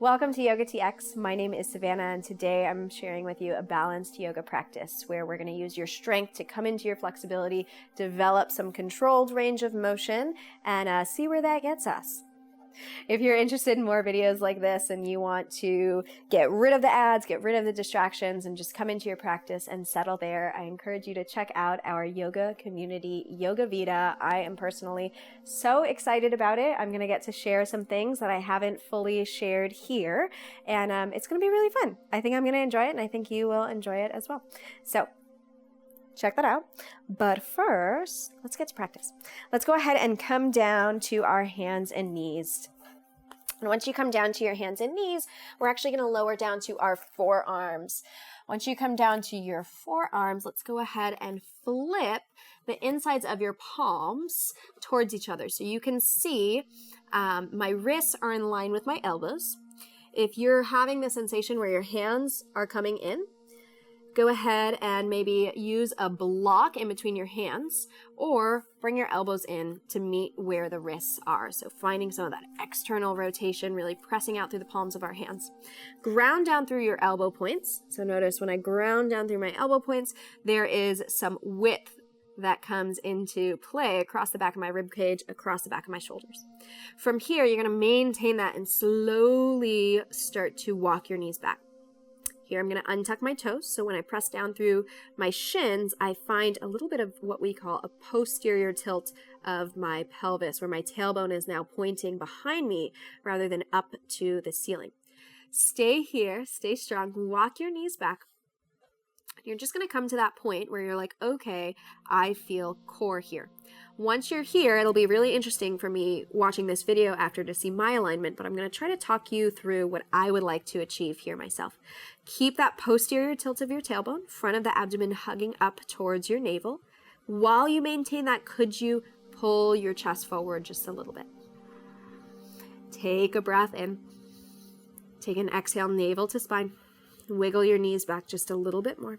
Welcome to YOGATX. My name is Savannah, and today I'm sharing with you a balanced yoga practice where we're going to use your strength to come into your flexibility, develop some controlled range of motion, and see where that gets us. If you're interested in more videos like this and you want to get rid of the ads, get rid of the distractions, and just come into your practice and settle there, I encourage you to check out our yoga community, Yoga VIDA. I am personally so excited about it. I'm going to get to share some things that I haven't fully shared here, and it's going to be really fun. I think I'm going to enjoy it, and I think you will enjoy it as well. So check that out. But first, let's get to practice. Let's go ahead and come down to our hands and knees. And once you come down to your hands and knees, we're actually going to lower down to our forearms. Once you come down to your forearms, let's go ahead and flip the insides of your palms towards each other. So you can see my wrists are in line with my elbows. If you're having the sensation where your hands are coming in, go ahead and maybe use a block in between your hands or bring your elbows in to meet where the wrists are. So finding some of that external rotation, really pressing out through the palms of our hands. Ground down through your elbow points. So notice when I ground down through my elbow points, there is some width that comes into play across the back of my rib cage, across the back of my shoulders. From here, you're going to maintain that and slowly start to walk your knees back. Here, I'm going to untuck my toes, so when I press down through my shins, I find a little bit of what we call a posterior tilt of my pelvis, where my tailbone is now pointing behind me rather than up to the ceiling. Stay here, stay strong, walk your knees back. You're just going to come to that point where you're like, okay, I feel core here. Once you're here, it'll be really interesting for me watching this video after to see my alignment, but I'm going to try to talk you through what I would like to achieve here myself. Keep that posterior tilt of your tailbone, front of the abdomen hugging up towards your navel. While you maintain that, could you pull your chest forward just a little bit? Take a breath in. Take an exhale, navel to spine. Wiggle your knees back just a little bit more.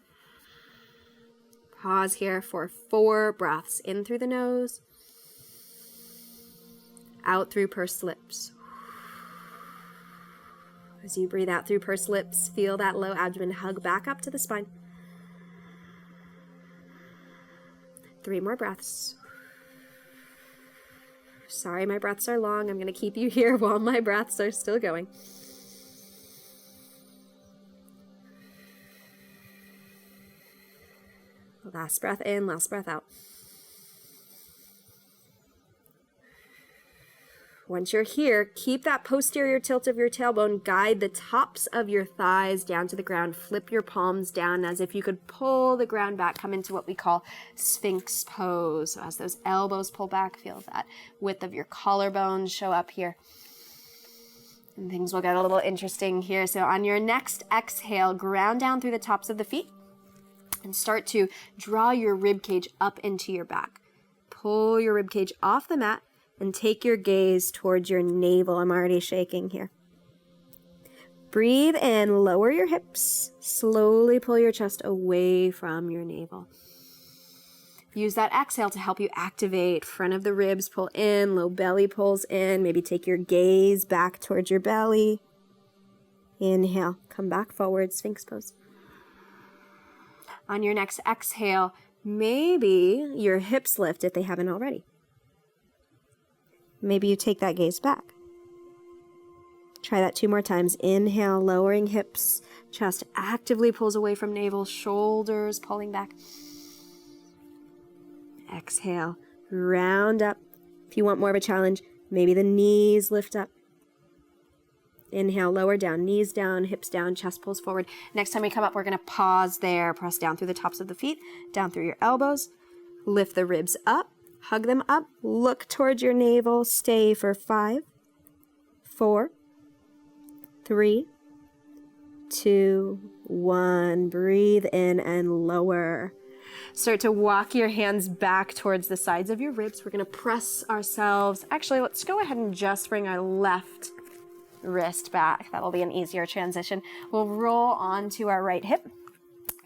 Pause here for 4 breaths. In through the nose, out through pursed lips. As you breathe out through pursed lips, feel that low abdomen hug back up to the spine. 3 more breaths. Sorry, my breaths are long. I'm going to keep you here while my breaths are still going. Last breath in, last breath out. Once you're here, keep that posterior tilt of your tailbone. Guide the tops of your thighs down to the ground. Flip your palms down as if you could pull the ground back. Come into what we call Sphinx pose. So as those elbows pull back, feel that width of your collarbones show up here. And things will get a little interesting here. So on your next exhale, ground down through the tops of the feet. And start to draw your rib cage up into your back. Pull your rib cage off the mat and take your gaze towards your navel. I'm already shaking here. Breathe in, lower your hips. Slowly pull your chest away from your navel. Use that exhale to help you activate. Front of the ribs pull in, low belly pulls in. Maybe take your gaze back towards your belly. Inhale, come back forward, Sphinx pose. On your next exhale, maybe your hips lift if they haven't already. Maybe you take that gaze back. Try that 2 more times. Inhale, lowering hips, chest actively pulls away from navel, shoulders pulling back. Exhale, round up. If you want more of a challenge, maybe the knees lift up. Inhale, lower down, knees down, hips down, chest pulls forward. Next time we come up, we're going to pause there. Press down through the tops of the feet, down through your elbows. Lift the ribs up, hug them up, look towards your navel. Stay for 5, 4, 3, 2, 1. Breathe in and lower. Start to walk your hands back towards the sides of your ribs. We're going to press ourselves. Actually, let's go ahead and just bring our left wrist back. That'll be an easier transition. We'll roll onto our right hip.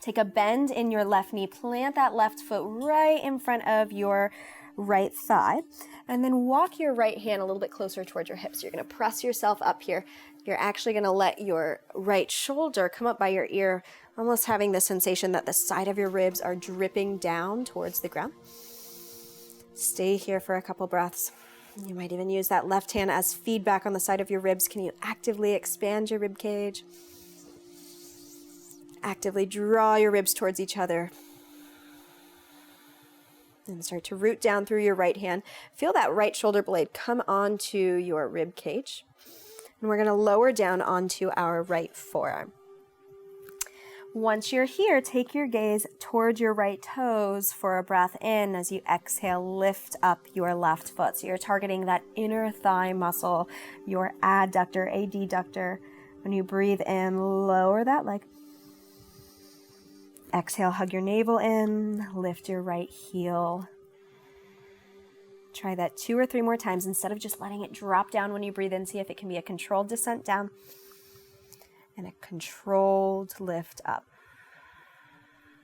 Take a bend in your left knee. Plant that left foot right in front of your right thigh. And then walk your right hand a little bit closer towards your hips. You're going to press yourself up here. You're actually going to let your right shoulder come up by your ear, almost having the sensation that the side of your ribs are dripping down towards the ground. Stay here for a couple breaths. You might even use that left hand as feedback on the side of your ribs. Can you actively expand your rib cage? Actively draw your ribs towards each other. And start to root down through your right hand. Feel that right shoulder blade come onto your rib cage. And we're going to lower down onto our right forearm. Once you're here, take your gaze towards your right toes for a breath in. As you exhale, lift up your left foot. So you're targeting that inner thigh muscle, your adductor, adductor. When you breathe in, lower that leg. Exhale, hug your navel in, lift your right heel. Try that 2 or 3 more times instead of just letting it drop down when you breathe in. See if it can be a controlled descent down and a controlled lift up.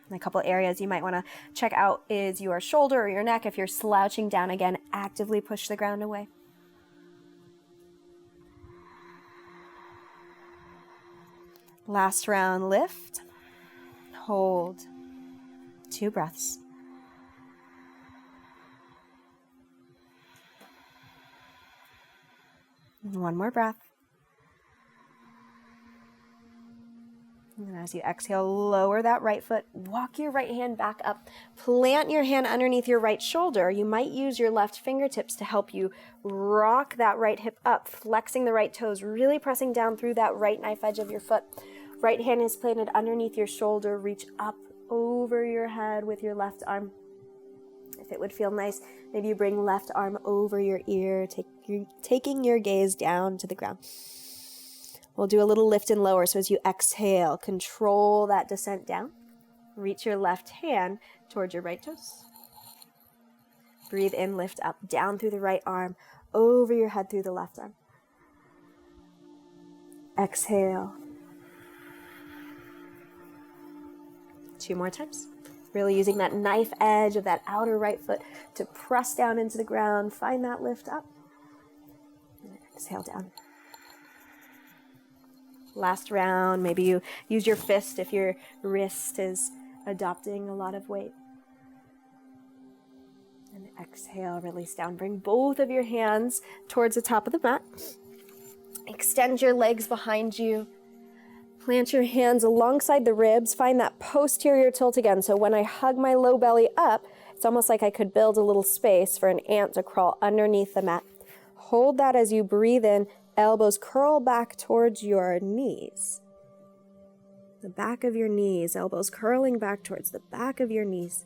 And a couple areas you might want to check out is your shoulder or your neck. If you're slouching down again, actively push the ground away. Last round, lift, hold, 2 breaths. And 1 more breath. And as you exhale, lower that right foot, walk your right hand back up, plant your hand underneath your right shoulder. You might use your left fingertips to help you rock that right hip up, flexing the right toes, really pressing down through that right knife edge of your foot. Right hand is planted underneath your shoulder, reach up over your head with your left arm. If it would feel nice, maybe you bring left arm over your ear, taking your gaze down to the ground. We'll do a little lift and lower. So as you exhale, control that descent down. Reach your left hand towards your right toes. Breathe in, lift up, down through the right arm, over your head through the left arm. Exhale. 2 more times. Really using that knife edge of that outer right foot to press down into the ground. Find that lift up. And exhale down. Last round, maybe you use your fist if your wrist is adopting a lot of weight. And exhale, release down. Bring both of your hands towards the top of the mat. Extend your legs behind you. Plant your hands alongside the ribs. Find that posterior tilt again. So when I hug my low belly up, it's almost like I could build a little space for an ant to crawl underneath the mat. Hold that as you breathe in. Elbows curl back towards your knees. The back of your knees, elbows curling back towards the back of your knees.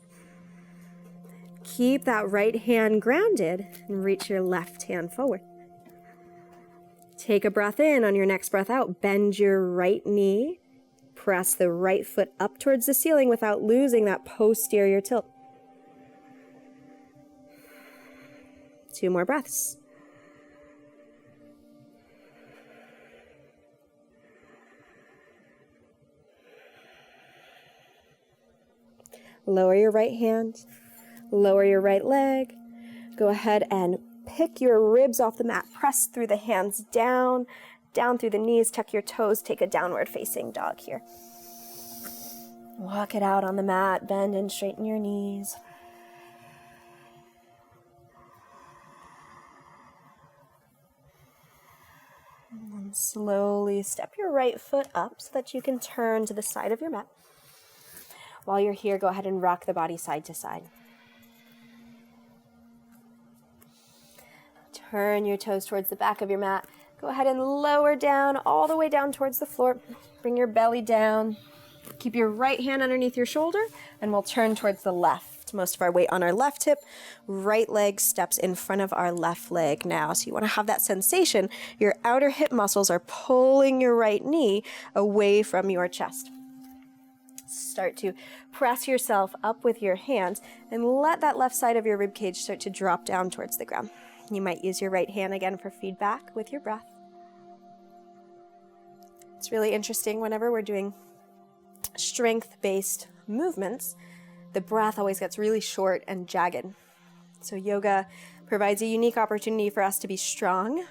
Keep that right hand grounded and reach your left hand forward. Take a breath in. On your next breath out, bend your right knee. Press the right foot up towards the ceiling without losing that posterior tilt. 2 more breaths. Lower your right hand, lower your right leg. Go ahead and pick your ribs off the mat. Press through the hands down through the knees. Tuck your toes. Take a downward facing dog here. Walk it out on the mat. Bend and straighten your knees. And then slowly step your right foot up so that you can turn to the side of your mat. While you're here, go ahead and rock the body side to side. Turn your toes towards the back of your mat. Go ahead and lower down, all the way down towards the floor. Bring your belly down. Keep your right hand underneath your shoulder, and we'll turn towards the left. Most of our weight on our left hip. Right leg steps in front of our left leg now. So you want to have that sensation. Your outer hip muscles are pulling your right knee away from your chest. Start to press yourself up with your hands and let that left side of your rib cage start to drop down towards the ground. You might use your right hand again for feedback with your breath. It's really interesting whenever we're doing strength-based movements, the breath always gets really short and jagged. So yoga provides a unique opportunity for us to be strong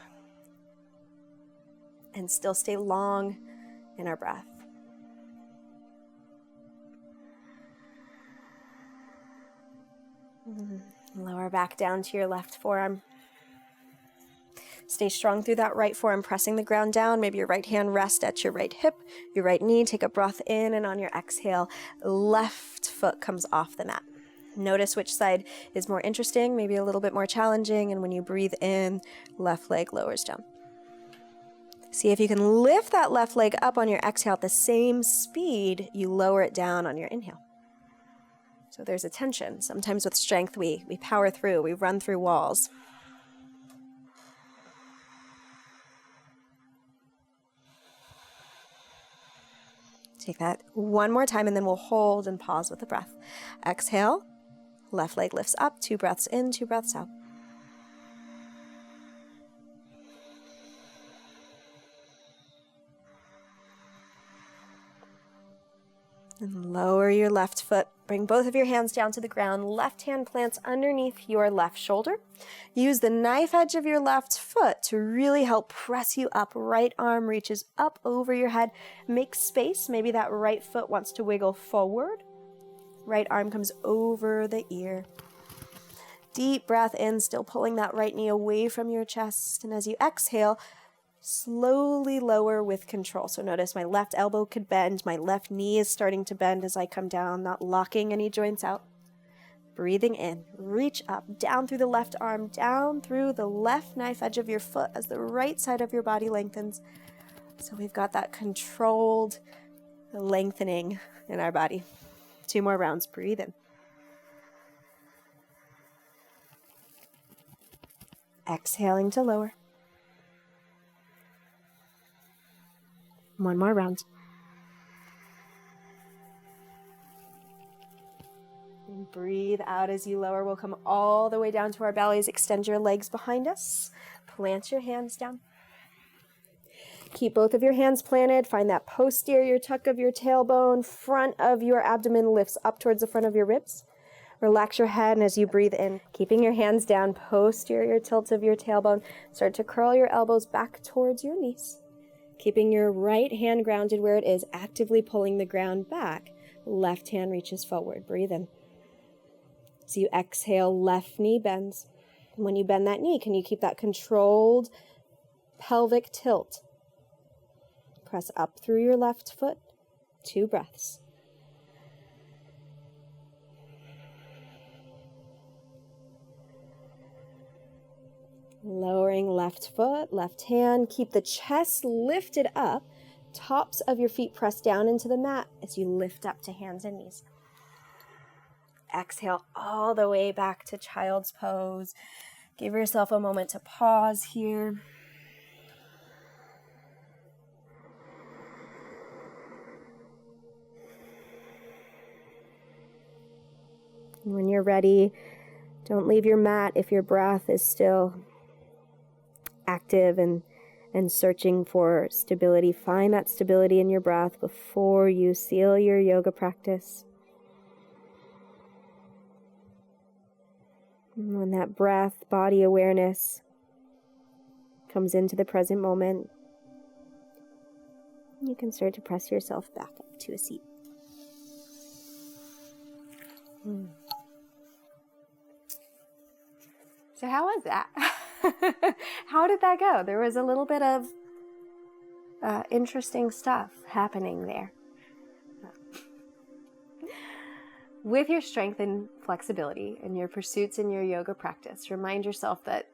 and still stay long in our breath. Lower back down to your left forearm. Stay strong through that right forearm, pressing the ground down. Maybe your right hand rests at your right hip, your right knee. Take a breath in, and on your exhale, left foot comes off the mat. Notice which side is more interesting, maybe a little bit more challenging, and when you breathe in, left leg lowers down. See if you can lift that left leg up on your exhale at the same speed you lower it down on your inhale. So there's a tension. Sometimes with strength, we power through, we run through walls. Take that one more time, and then we'll hold and pause with the breath. Exhale, left leg lifts up, 2 breaths in, 2 breaths out. And lower your left foot. Bring both of your hands down to the ground. Left hand plants underneath your left shoulder. Use the knife edge of your left foot to really help press you up. Right arm reaches up over your head. Make space. Maybe that right foot wants to wiggle forward. Right arm comes over the ear. Deep breath in, still pulling that right knee away from your chest. And as you exhale, slowly lower with control. So notice my left elbow could bend. My left knee is starting to bend as I come down, not locking any joints out. Breathing in, reach up, down through the left arm, down through the left knife edge of your foot as the right side of your body lengthens. So we've got that controlled lengthening in our body. 2 more rounds. Breathe in. Exhaling to lower. 1 more round. And breathe out as you lower. We'll come all the way down to our bellies. Extend your legs behind us. Plant your hands down. Keep both of your hands planted. Find that posterior tuck of your tailbone. Front of your abdomen lifts up towards the front of your ribs. Relax your head, and as you breathe in, keeping your hands down, posterior tilt of your tailbone. Start to curl your elbows back towards your knees. Keeping your right hand grounded where it is, actively pulling the ground back. Left hand reaches forward. Breathe in. As you exhale, left knee bends. And when you bend that knee, can you keep that controlled pelvic tilt? Press up through your left foot. 2 breaths. Lowering left foot, left hand. Keep the chest lifted up. Tops of your feet press down into the mat as you lift up to hands and knees. Exhale all the way back to child's pose. Give yourself a moment to pause here. When you're ready, don't leave your mat if your breath is still active and searching for stability. Find that stability in your breath before you seal your yoga practice. And when that breath, body awareness comes into the present moment, you can start to press yourself back up to a seat. So how was that? How did that go? There was a little bit of interesting stuff happening there. With your strength and flexibility and your pursuits in your yoga practice, remind yourself that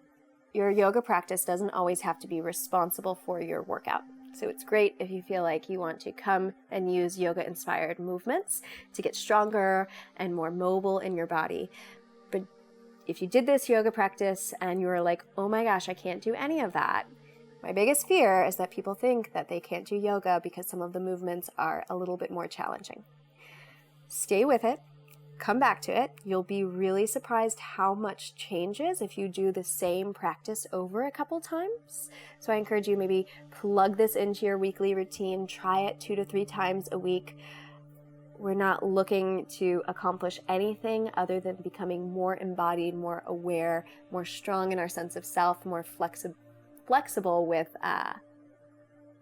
your yoga practice doesn't always have to be responsible for your workout. So it's great if you feel like you want to come and use yoga-inspired movements to get stronger and more mobile in your body. But if you did this yoga practice and you were like, oh my gosh, I can't do any of that. My biggest fear is that people think that they can't do yoga because some of the movements are a little bit more challenging. Stay with it. Come back to it. You'll be really surprised how much changes if you do the same practice over a couple times. So I encourage you, maybe plug this into your weekly routine. Try it 2 to 3 times a week. we're not looking to accomplish anything other than becoming more embodied, more aware, more strong in our sense of self, more flexible with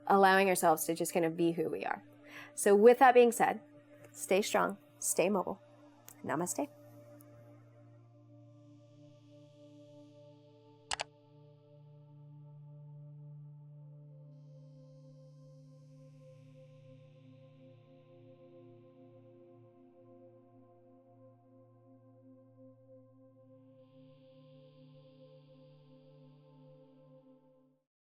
allowing ourselves to just kind of be who we are. So with that being said, stay strong, stay mobile. Namaste.